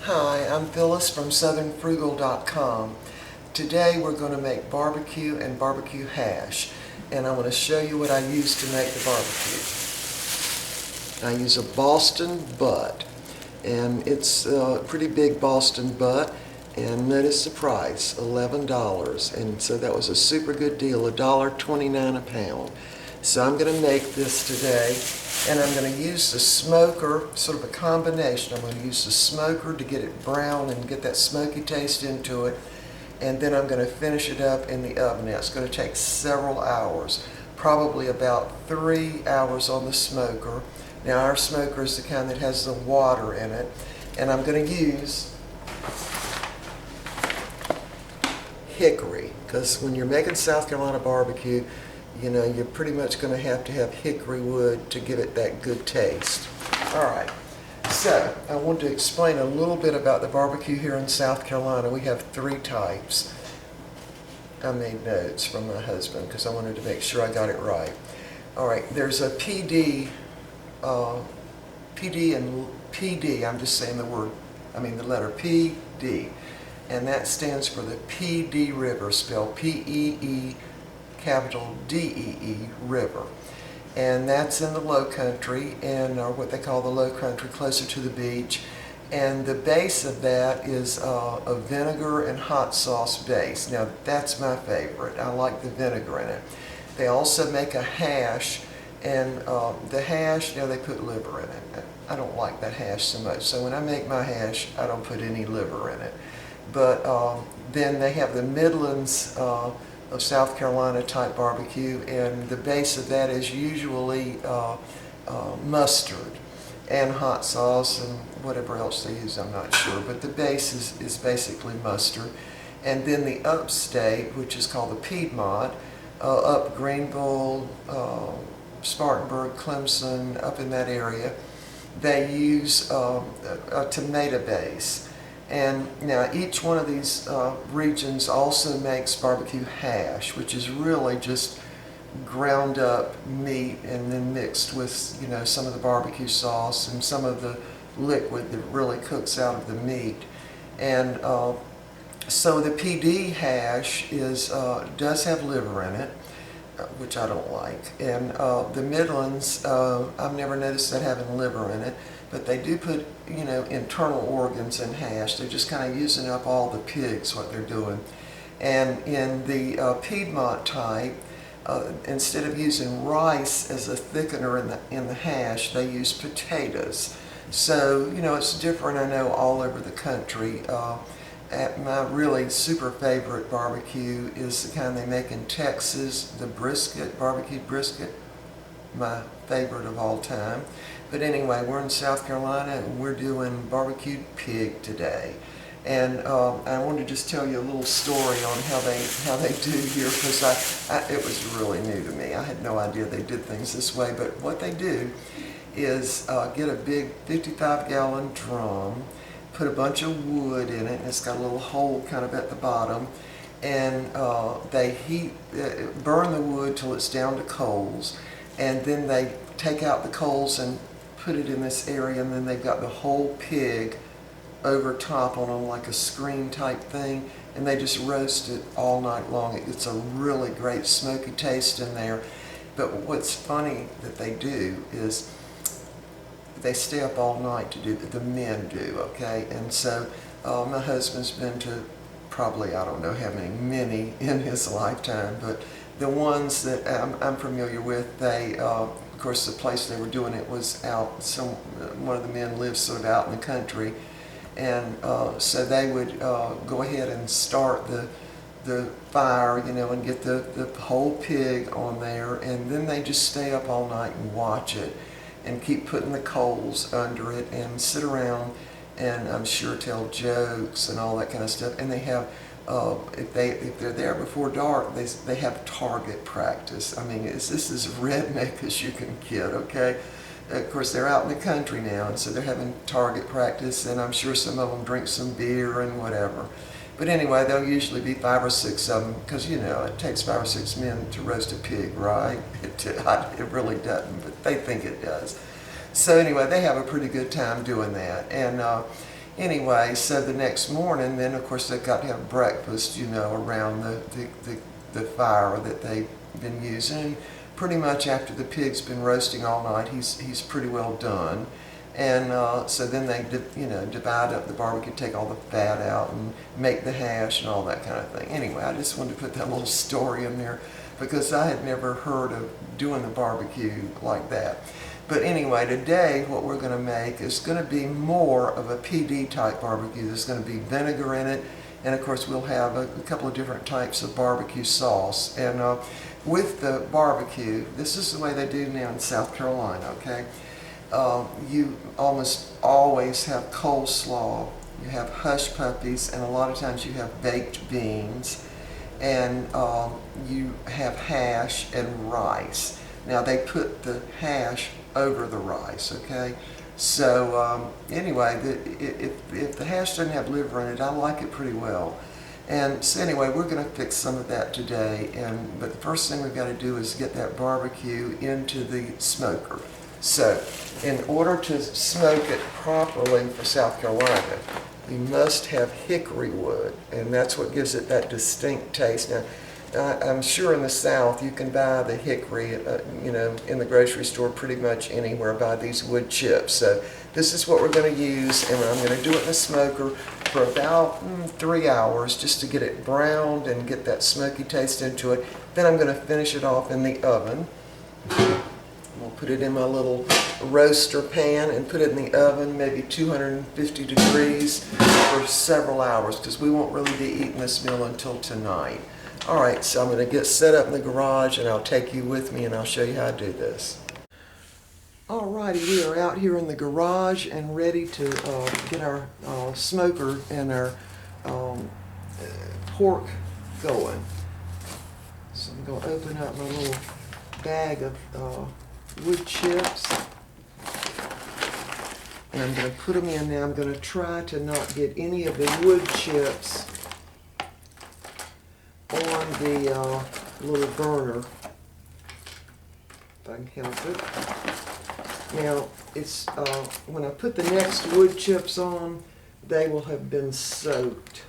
Hi, I'm Phyllis from southernfrugal.com. Today we're going to make barbecue and barbecue hash, and I'm going to show you what I use to make the barbecue. I use a Boston butt, and it's a pretty big Boston butt, and notice the price, $11, and so that was a super good deal, $1.29 a pound. So I'm going to make this today, and I'm going to use the smoker, sort of a combination. I'm going to use the smoker to get it brown and get that smoky taste into it, and then I'm going to finish it up in the oven. Now it's going to take several hours, probably about 3 hours on the smoker. Now our smoker is the kind that has the water in it, and I'm going to use hickory, because when you're making South Carolina barbecue, you know, you're pretty much going to have hickory wood to give it that good taste. All right, so I want to explain a little bit about the barbecue here in South Carolina. We have 3 types. I made notes from my husband because I wanted to make sure I got it right. All right, there's a PD and PD, I'm just saying the letter PD, and that stands for the PD River, spelled P-E-E capital D-E-E River, and that's in the low country, and what they call the low country, closer to the beach, and the base of that is a vinegar and hot sauce base. Now that's my favorite. I like the vinegar in it. They also make a hash, and the hash, you know, they put liver in it. I don't like that hash so much, so when I make my hash I don't put any liver in it. But then they have the Midlands of South Carolina type barbecue, and the base of that is usually mustard and hot sauce and whatever else they use, I'm not sure, but the base is basically mustard. And then the upstate, which is called the Piedmont, up Greenville, Spartanburg, Clemson, up in that area, they use a tomato base. And now each one of these regions also makes barbecue hash, which is really just ground up meat and then mixed with, you know, some of the barbecue sauce and some of the liquid that really cooks out of the meat. And so the PD hash does have liver in it, which I don't like. And the Midlands, I've never noticed that having liver in it, but they do put, you know, internal organs in hash. They're just kind of using up all the pigs, what they're doing. And in the Piedmont type, instead of using rice as a thickener in the hash, they use potatoes. So, you know, it's different, I know, all over the country. My really super favorite barbecue is the kind they make in Texas, the brisket, barbecued brisket, my favorite of all time. But anyway, we're in South Carolina and we're doing barbecued pig today. And I want to just tell you a little story on how they do here, because it was really new to me. I had no idea they did things this way. But what they do is get a big 55-gallon drum, put a bunch of wood in it, and it's got a little hole kind of at the bottom, and they burn the wood till it's down to coals, and then they take out the coals and put it in this area, and then they've got the whole pig over top on like a screen type thing, and they just roast it all night long. It's a really great smoky taste in there. But what's funny that they do is they stay up all night to do, the men do, okay? And so my husband's been to probably, I don't know how many in his lifetime, but the ones that I'm familiar with, they, of course the place they were doing it was out, one of the men lives sort of out in the country, and so they would go ahead and start the fire, you know, and get the whole pig on there, and then they just stay up all night and watch it and keep putting the coals under it and sit around and I'm sure tell jokes and all that kind of stuff. And they have, if they're there before dark, they have target practice. I mean, this is as redneck as you can get, okay? Of course, they're out in the country now, and so they're having target practice, and I'm sure some of them drink some beer and whatever. But anyway, there'll usually be 5 or 6 of them, because, you know, it takes 5 or 6 men to roast a pig, right? It really doesn't, but they think it does. So anyway, they have a pretty good time doing that. And Anyway, so the next morning, then of course they've got to have breakfast, you know, around the fire that they've been using. Pretty much after the pig's been roasting all night, he's pretty well done. And so then they, you know, divide up the barbecue, take all the fat out, and make the hash and all that kind of thing. Anyway, I just wanted to put that little story in there because I had never heard of doing the barbecue like that. But anyway, today what we're going to make is going to be more of a PD type barbecue. There's going to be vinegar in it, and of course we'll have a couple of different types of barbecue sauce. And with the barbecue, this is the way they do now in South Carolina, okay? You almost always have coleslaw, you have hush puppies, and a lot of times you have baked beans, and you have hash and rice. Now they put the hash over the rice, okay? So anyway, if the hash doesn't have liver in it, I like it pretty well. And so anyway, we're going to fix some of that today, but the first thing we've got to do is get that barbecue into the smoker. So, in order to smoke it properly for South Carolina, you must have hickory wood, and that's what gives it that distinct taste. Now, I'm sure in the South you can buy the hickory, you know, in the grocery store pretty much anywhere, buy these wood chips. So, this is what we're going to use, and I'm going to do it in the smoker for about 3 hours just to get it browned and get that smoky taste into it. Then I'm going to finish it off in the oven. We'll put it in my little roaster pan and put it in the oven, maybe 250 degrees for several hours, because we won't really be eating this meal until tonight. Alright, so I'm going to get set up in the garage and I'll take you with me and I'll show you how to do this. Alrighty, we are out here in the garage and ready to get our smoker and our pork going. So I'm going to open up my little bag of wood chips, and I'm going to put them in now. I'm going to try to not get any of the wood chips on the little burner, if I can help it. Now, it's when I put the next wood chips on, they will have been soaked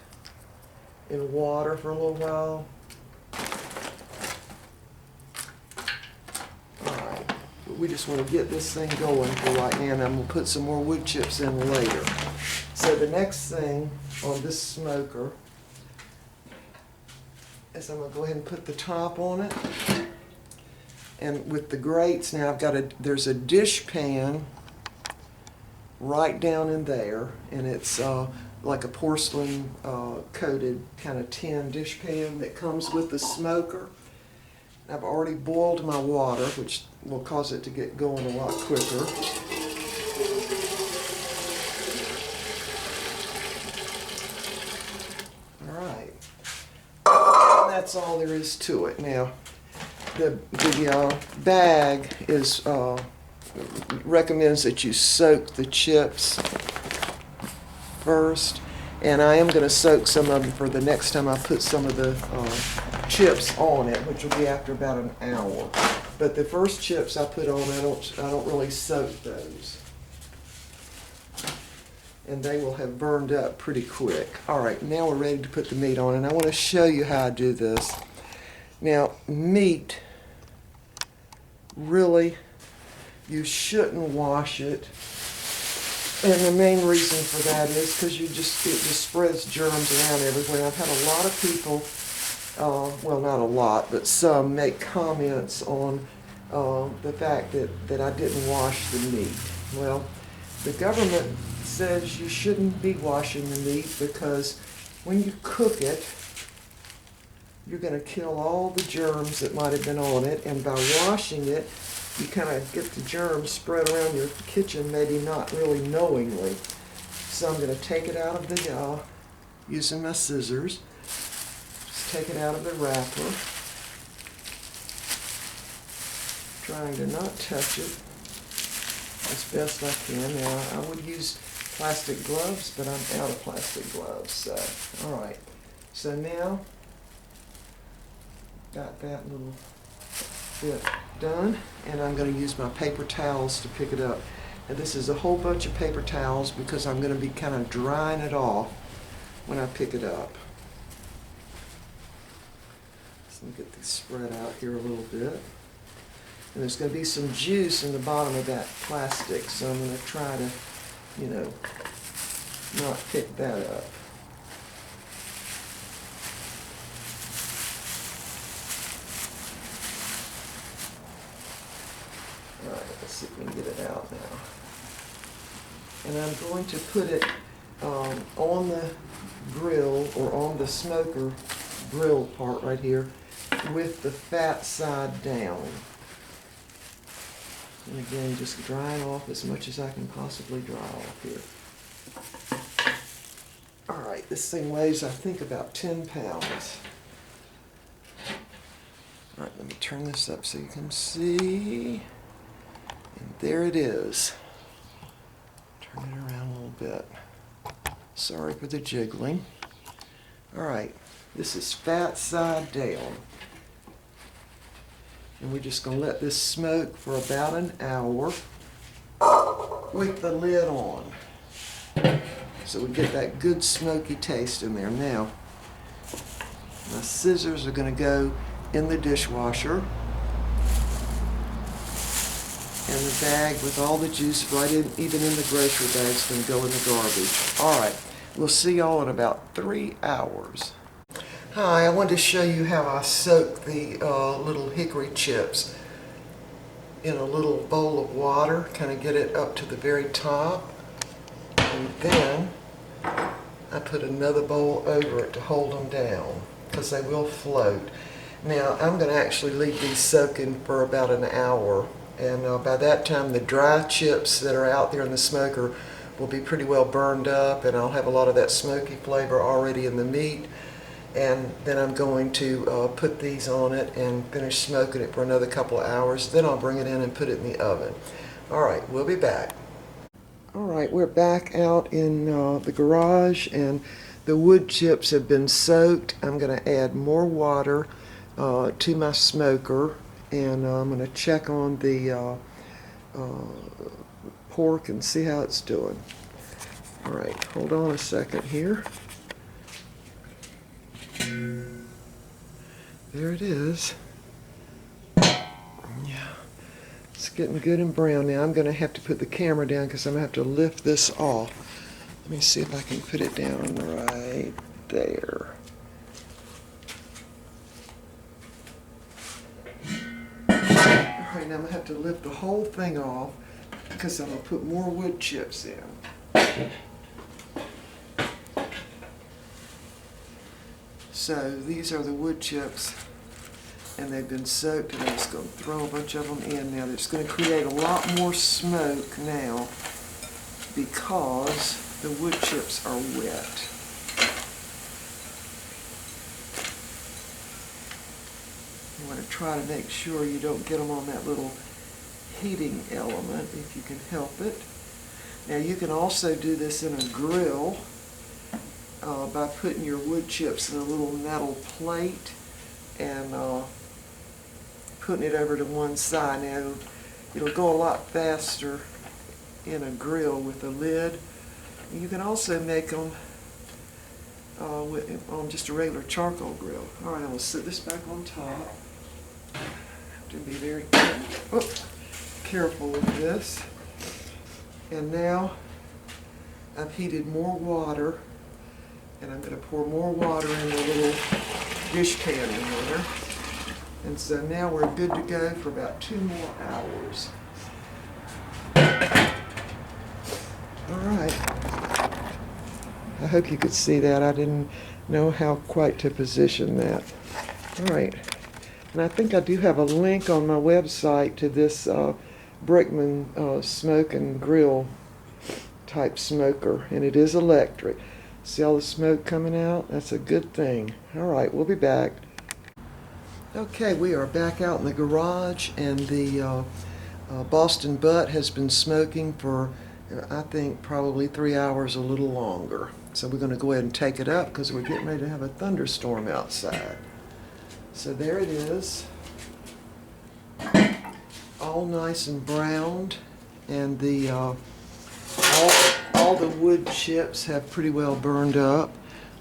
in water for a little while. We just want to get this thing going for right now, and I'm going to put some more wood chips in later. So the next thing on this smoker is I'm going to go ahead and put the top on it. And with the grates now, there's a dish pan right down in there, and it's like a porcelain coated kind of tin dish pan that comes with the smoker. I've already boiled my water, which will cause it to get going a lot quicker. Alright. That's all there is to it. Now, the bag recommends that you soak the chips first, and I am going to soak some of them for the next time I put some of the chips on it, which will be after about an hour. But the first chips I put on, I don't really soak those, and they will have burned up pretty quick. All right, now we're ready to put the meat on, and I want to show you how I do this. Now, meat, really, you shouldn't wash it, and the main reason for that is because it just spreads germs around everywhere. I've had a lot of people, well, not a lot, but some make comments on the fact that I didn't wash the meat. Well, the government says you shouldn't be washing the meat because when you cook it, you're going to kill all the germs that might have been on it, and by washing it, you kind of get the germs spread around your kitchen, maybe not really knowingly. So I'm going to take it out of the, using my scissors, just take it out of the wrapper, trying to not touch it as best I can. Now, I would use plastic gloves, but I'm out of plastic gloves, so, alright. So now, got that little bit done, and I'm going to use my paper towels to pick it up. And this is a whole bunch of paper towels because I'm going to be kind of drying it off when I pick it up. So let me get these spread out here a little bit. And there's going to be some juice in the bottom of that plastic, so I'm going to try to, you know, not pick that up. Alright, let's see if we can get it out now. And I'm going to put it on the grill, or on the smoker grill part right here, with the fat side down. And again, just drying off as much as I can possibly dry off here. Alright, this thing weighs, I think, about 10 pounds. Alright, let me turn this up so you can see. And there it is. Turn it around a little bit. Sorry for the jiggling. Alright, this is fat side down. And we're just going to let this smoke for about an hour with the lid on. So we get that good smoky taste in there. Now, my scissors are going to go in the dishwasher. And the bag with all the juice, right in, even in the grocery bag, is going to go in the garbage. Alright, we'll see y'all in about 3 hours. Hi, I wanted to show you how I soak the little hickory chips in a little bowl of water, kind of get it up to the very top, and then I put another bowl over it to hold them down, because they will float. Now, I'm going to actually leave these soaking for about an hour, and by that time the dry chips that are out there in the smoker will be pretty well burned up, and I'll have a lot of that smoky flavor already in the meat. And then I'm going to put these on it and finish smoking it for another couple of hours. Then I'll bring it in and put it in the oven. Alright, we'll be back. Alright, we're back out in the garage, and the wood chips have been soaked. I'm going to add more water to my smoker, and I'm going to check on the pork and see how it's doing. Alright, hold on a second here. There it is. Yeah, it's getting good and brown now. I'm going to have to put the camera down because I'm going to have to lift this off. Let me see if I can put it down right there. Alright, now I'm going to have to lift the whole thing off because I'm going to put more wood chips in. So these are the wood chips, and they've been soaked, and I'm just going to throw a bunch of them in now. It's going to create a lot more smoke now because the wood chips are wet. You want to try to make sure you don't get them on that little heating element if you can help it. Now you can also do this in a grill. By putting your wood chips in a little metal plate and putting it over to one side. Now it'll go a lot faster in a grill with a lid. You can also make them on just a regular charcoal grill. Alright, I'm going to set this back on top. Have to be very careful with this. And now I've heated more water, and I'm going to pour more water in the little dish pan in there. And so now we're good to go for about 2 more hours. Alright. I hope you could see that. I didn't know how quite to position that. Alright. And I think I do have a link on my website to this Brinkmann smoke and grill type smoker. And it is electric. See all the smoke coming out? That's a good thing. Alright, we'll be back. Okay, we are back out in the garage, and the Boston butt has been smoking for, I think, probably 3 hours, a little longer. So we're going to go ahead and take it up because we're getting ready to have a thunderstorm outside. So there it is. All nice and browned and the all the wood chips have pretty well burned up.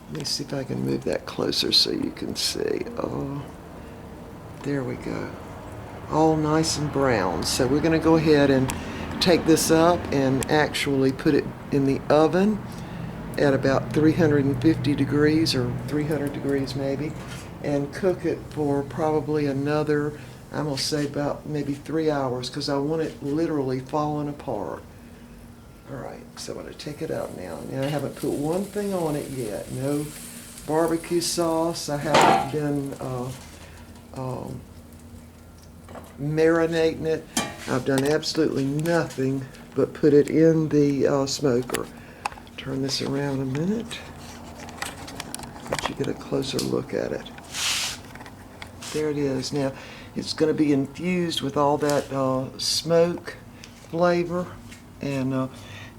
Let me see if I can move that closer so you can see. Oh, there we go. All nice and brown. So we're going to go ahead and take this up and actually put it in the oven at about 350 degrees or 300 degrees maybe, and cook it for probably another, I'm going to say about maybe 3 hours, because I want it literally falling apart. Alright, so I'm going to take it out now. Now I haven't put one thing on it yet. No barbecue sauce. I haven't been marinating it. I've done absolutely nothing but put it in the smoker. Turn this around a minute. Let you get a closer look at it. There it is. Now it's going to be infused with all that smoke flavor, and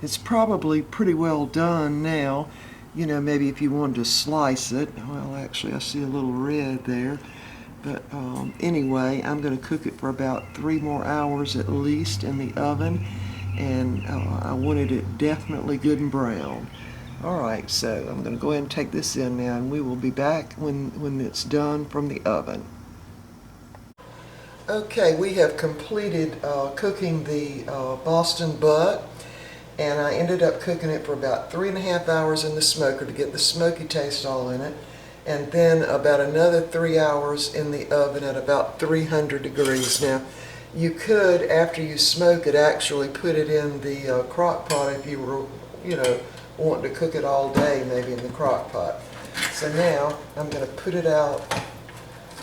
it's probably pretty well done now. You know, maybe if you wanted to slice it. Well, actually I see a little red there. But anyway, I'm going to cook it for about 3 more hours at least in the oven, and I wanted it definitely good and brown. Alright, so I'm going to go ahead and take this in now, and we will be back when it's done from the oven. Okay, we have completed cooking the Boston butt, and I ended up cooking it for about 3.5 hours in the smoker to get the smoky taste all in it, and then about another 3 hours in the oven at about 300 degrees. Now, you could, after you smoke it, actually put it in the crock pot if you were, you know, wanting to cook it all day, maybe in the crock pot. So now, I'm going to put it out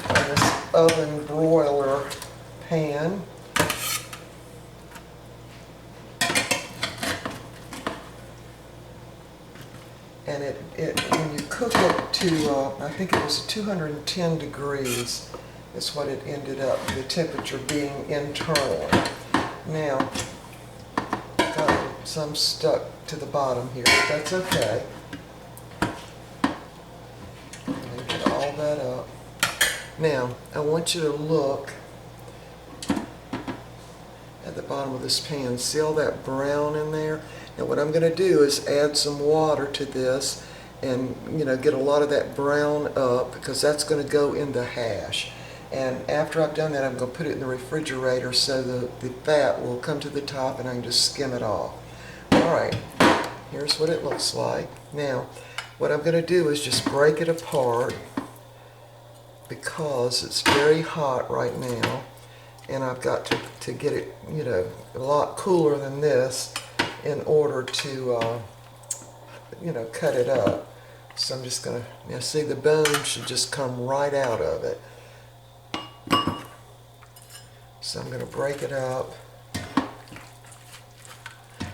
on this oven broiler pan. And when you cook it to, I think it was 210 degrees is what it ended up, the temperature being internally. Now, got some stuck to the bottom here, but that's okay. Let me get all that up. Now, I want you to look at the bottom of this pan. See all that brown in there? Now what I'm going to do is add some water to this and, you know, get a lot of that brown up, because that's going to go in the hash. And after I've done that, I'm going to put it in the refrigerator so the fat will come to the top and I can just skim it off. Alright, here's what it looks like. Now, what I'm going to do is just break it apart, because it's very hot right now, and I've got to get it, you know, a lot cooler than this in order to, you know, cut it up. So I'm just going to, now see, the bone should just come right out of it. So I'm going to break it up.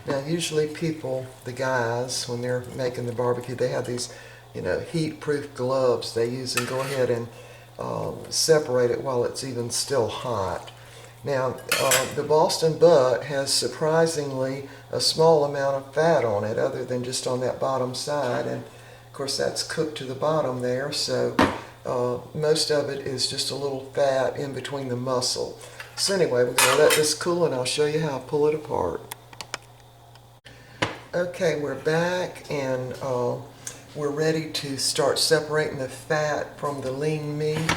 Now usually people, the guys, when they're making the barbecue, they have these, you know, heat-proof gloves they use, and go ahead and separate it while it's even still hot. Now, the Boston butt has surprisingly a small amount of fat on it, other than just on that bottom side, and of course that's cooked to the bottom there, so most of it is just a little fat in between the muscle. So anyway, we're going to let this cool, and I'll show you how I pull it apart. Okay, we're back, and we're ready to start separating the fat from the lean meat.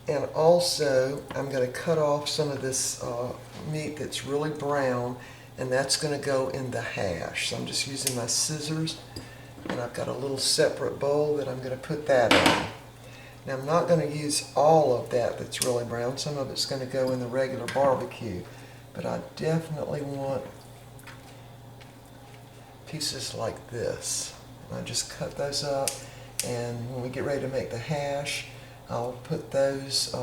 And also, I'm going to cut off some of this meat that's really brown, and that's going to go in the hash. So I'm just using my scissors, and I've got a little separate bowl that I'm going to put that in. Now, I'm not going to use all of that that's really brown. Some of it's going to go in the regular barbecue, but I definitely want pieces like this. And I just cut those up, and when we get ready to make the hash, I'll put those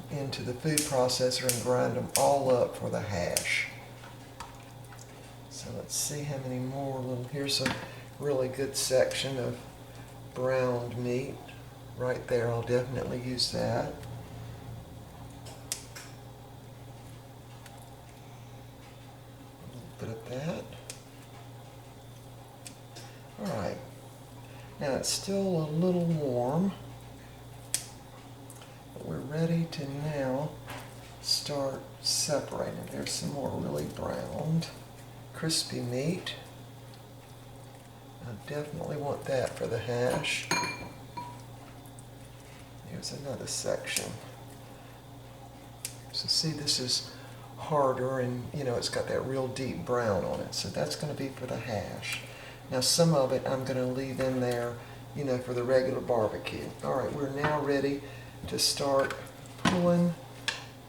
into the food processor and grind them all up for the hash. So let's see how many more here's a really good section of browned meat right there. I'll definitely use that. A little bit of that. Alright, now it's still a little warm, but we're ready to now start separating. There's some more really browned, crispy meat. I definitely want that for the hash. Here's another section. So see, this is harder, and you know, it's got that real deep brown on it. So that's going to be for the hash. Now some of it I'm going to leave in there, you know, for the regular barbecue. All right, we're now ready to start pulling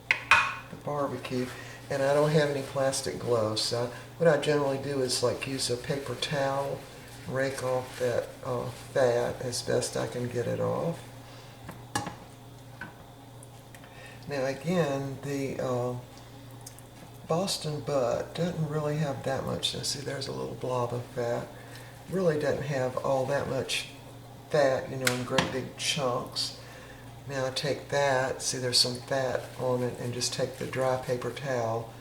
the barbecue. And I don't have any plastic gloves, so what I generally do is like use a paper towel, rake off that fat as best I can get it off. Now again, the Boston butt doesn't really have that much. Now see, there's a little blob of fat. Really doesn't have all that much fat, you know, in great big chunks. Now I take that, see there's some fat on it, and just take the dry paper towel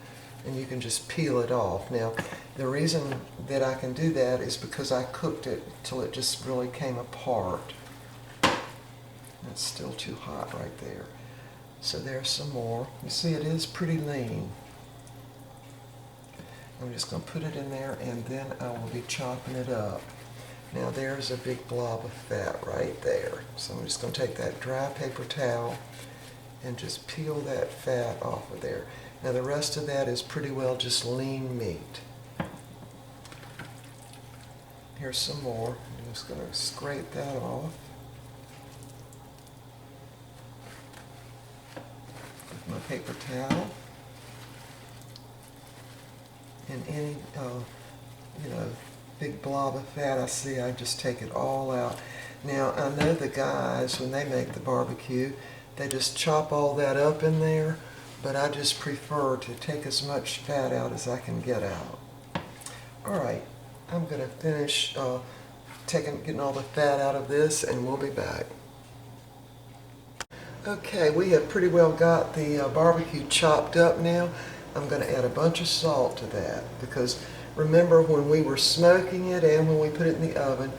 and you can just peel it off. Now the reason that I can do that is because I cooked it till it just really came apart. It's still too hot right there. So there's some more. You see, it is pretty lean. I'm just going to put it in there, and then I will be chopping it up. Now there's a big blob of fat right there. So I'm just going to take that dry paper towel and just peel that fat off of there. Now the rest of that is pretty well just lean meat. Here's some more. I'm just going to scrape that off with my paper towel. And any, you know, big blob of fat I see, I just take it all out. Now I know the guys, when they make the barbecue, they just chop all that up in there, but I just prefer to take as much fat out as I can get out. Alright, I'm going to finish getting all the fat out of this, and we'll be back. Okay, we have pretty well got the barbecue chopped up now. I'm going to add a bunch of salt to that, because remember when we were smoking it and when we put it in the oven,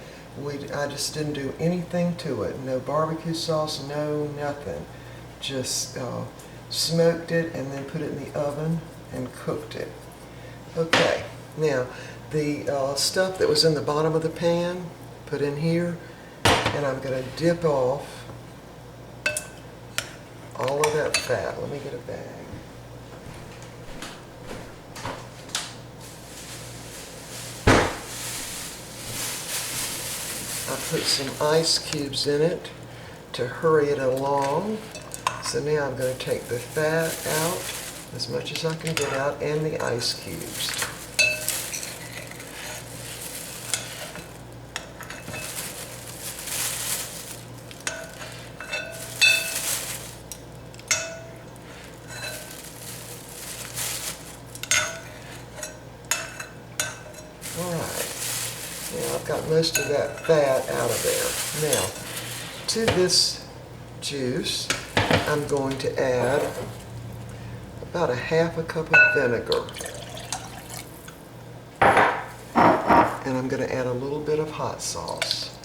I just didn't do anything to it. No barbecue sauce, no nothing. Just smoked it and then put it in the oven and cooked it. Okay, now the stuff that was in the bottom of the pan, put in here, and I'm going to dip off all of that fat. Let me get a bag. I put some ice cubes in it to hurry it along. So now I'm going to take the fat out as much as I can get out, and the ice cubes. I've got most of that fat out of there. Now, to this juice, I'm going to add about a half a cup of vinegar. And I'm going to add a little bit of hot sauce.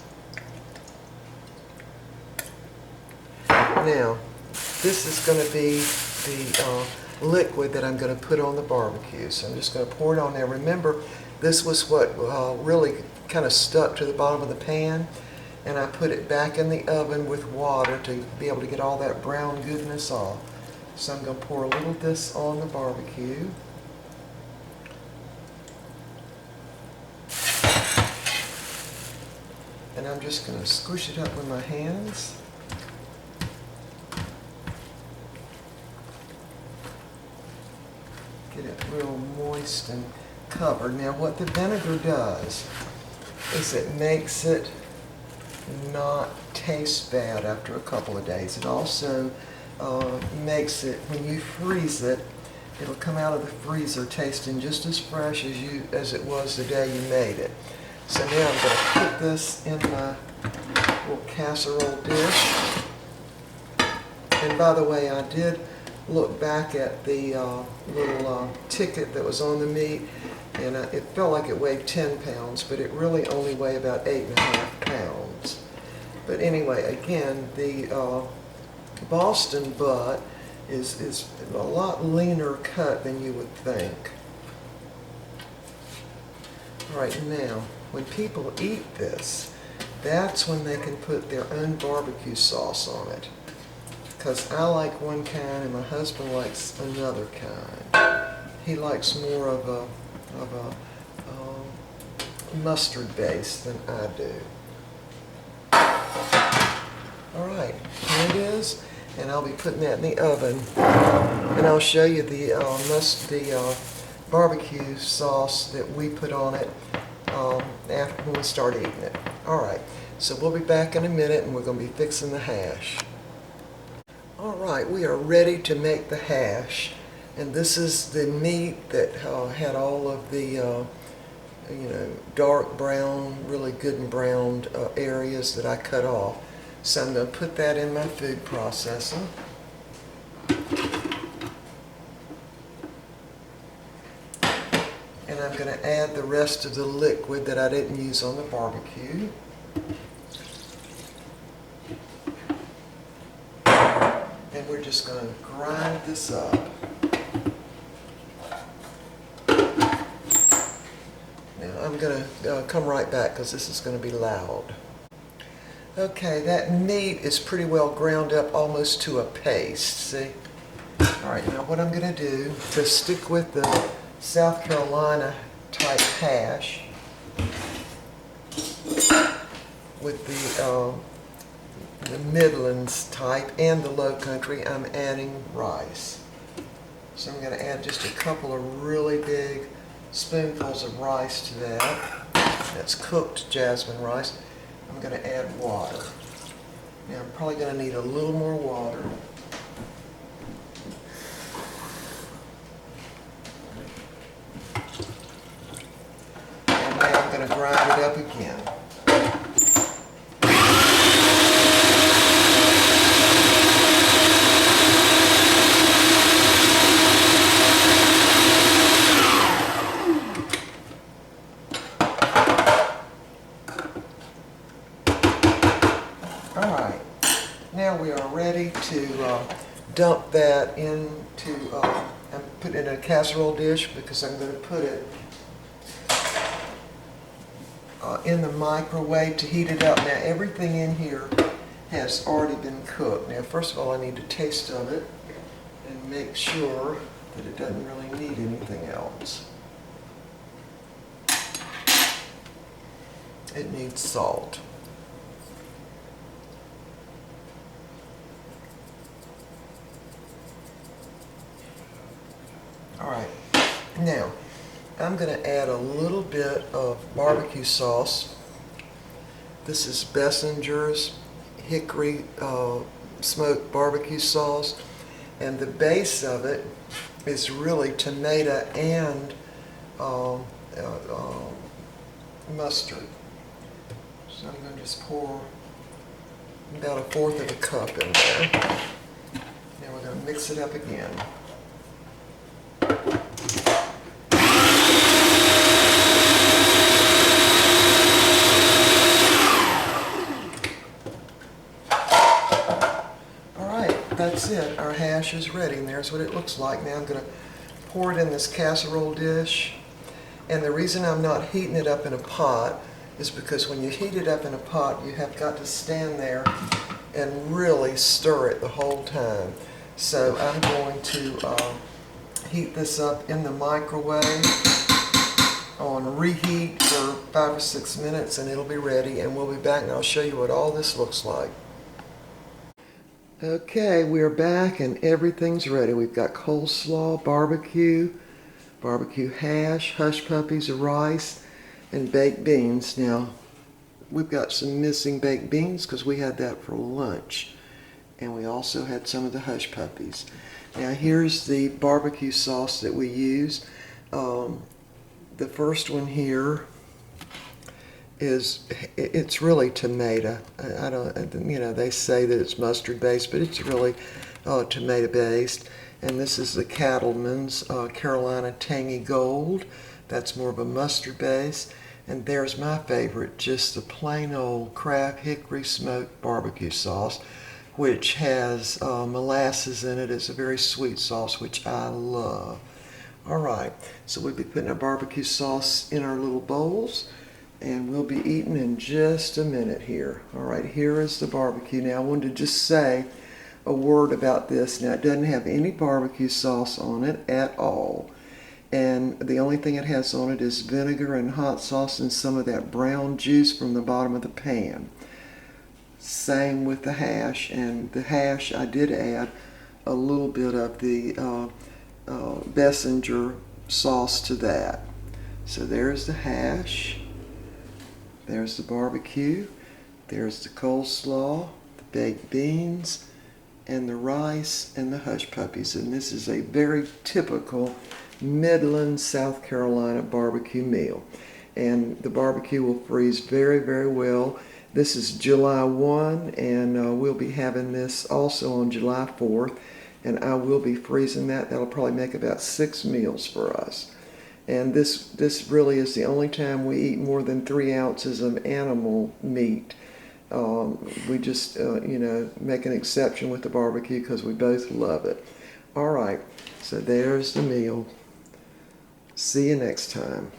Now, this is going to be the liquid that I'm going to put on the barbecue. So I'm just going to pour it on there. Remember, this was what really kind of stuck to the bottom of the pan, and I put it back in the oven with water to be able to get all that brown goodness off. So I'm going to pour a little of this on the barbecue. And I'm just going to squish it up with my hands. Get it real moist and covered. Now what the vinegar does is it makes it not taste bad after a couple of days. It also makes it, when you freeze it, it'll come out of the freezer tasting just as fresh as it was the day you made it. So now I'm going to put this in my little casserole dish. And by the way, I did look back at the little ticket that was on the meat, and it felt like it weighed 10 pounds, but it really only weighed about 8.5 pounds. But anyway, again, the Boston butt is a lot leaner cut than you would think. All right, now, when people eat this, that's when they can put their own barbecue sauce on it. Because I like one kind and my husband likes another kind. He likes more of a mustard base than I do. All right, here it is, and I'll be putting that in the oven. And I'll show you the barbecue sauce that we put on it after when we start eating it. All right, so we'll be back in a minute, and we're going to be fixing the hash. All right, we are ready to make the hash, and this is the meat that had all of the dark brown, really good and browned areas that I cut off. So I'm going to put that in my food processor. And I'm going to add the rest of the liquid that I didn't use on the barbecue. And we're just going to grind this up. Now I'm going to come right back because this is going to be loud. Okay, that meat is pretty well ground up almost to a paste, see? All right, now what I'm going to do to stick with the South Carolina type hash with the Midlands type and the Low Country, I'm adding rice. So I'm going to add just a couple of really big spoonfuls of rice to that. That's cooked jasmine rice. I'm going to add water. Now I'm probably going to need a little more water. And now I'm going to grind it up again. Alright, now we are ready to dump that into, I'm putting it in a casserole dish because I'm going to put it in the microwave to heat it up. Now everything in here has already been cooked. Now first of all I need a taste of it and make sure that it doesn't really need anything else. It needs salt. Alright, now I'm going to add a little bit of barbecue sauce. This is Bessinger's hickory smoked barbecue sauce, and the base of it is really tomato and mustard. So I'm going to just pour about 1/4 of a cup in there. Now we're going to mix it up again. That's it. Our hash is ready, and there's what it looks like. Now I'm going to pour it in this casserole dish. And the reason I'm not heating it up in a pot is because when you heat it up in a pot, you have got to stand there and really stir it the whole time. So I'm going to heat this up in the microwave on reheat for 5 or 6 minutes, and it'll be ready, and we'll be back and I'll show you what all this looks like. Okay, we're back and everything's ready. We've got coleslaw, barbecue hash, hush puppies of rice, and baked beans. Now, we've got some missing baked beans because we had that for lunch. And we also had some of the hush puppies. Now, here's the barbecue sauce that we use. The first one here it's really tomato. I don't, they say that it's mustard based, but it's really tomato based. And this is the Cattleman's Carolina Tangy Gold. That's more of a mustard base. And there's my favorite, just the plain old Kraft hickory smoked barbecue sauce, which has molasses in it. It's a very sweet sauce, which I love. All right, so we'll be putting our barbecue sauce in our little bowls, and we'll be eating in just a minute here. All right, here is the barbecue. Now, I wanted to just say a word about this. Now, it doesn't have any barbecue sauce on it at all. And the only thing it has on it is vinegar and hot sauce and some of that brown juice from the bottom of the pan. Same with the hash. And the hash, I did add a little bit of the Bessinger sauce to that. So there's the hash. There's the barbecue. There's the coleslaw, the baked beans, and the rice, and the hush puppies. And this is a very typical Midland, South Carolina barbecue meal. And the barbecue will freeze very, very well. This is July 1, and we'll be having this also on July 4th. And I will be freezing that. That'll probably make about 6 meals for us. And this really is the only time we eat more than 3 ounces of animal meat. We just, make an exception with the barbecue because we both love it. All right, so there's the meal. See you next time.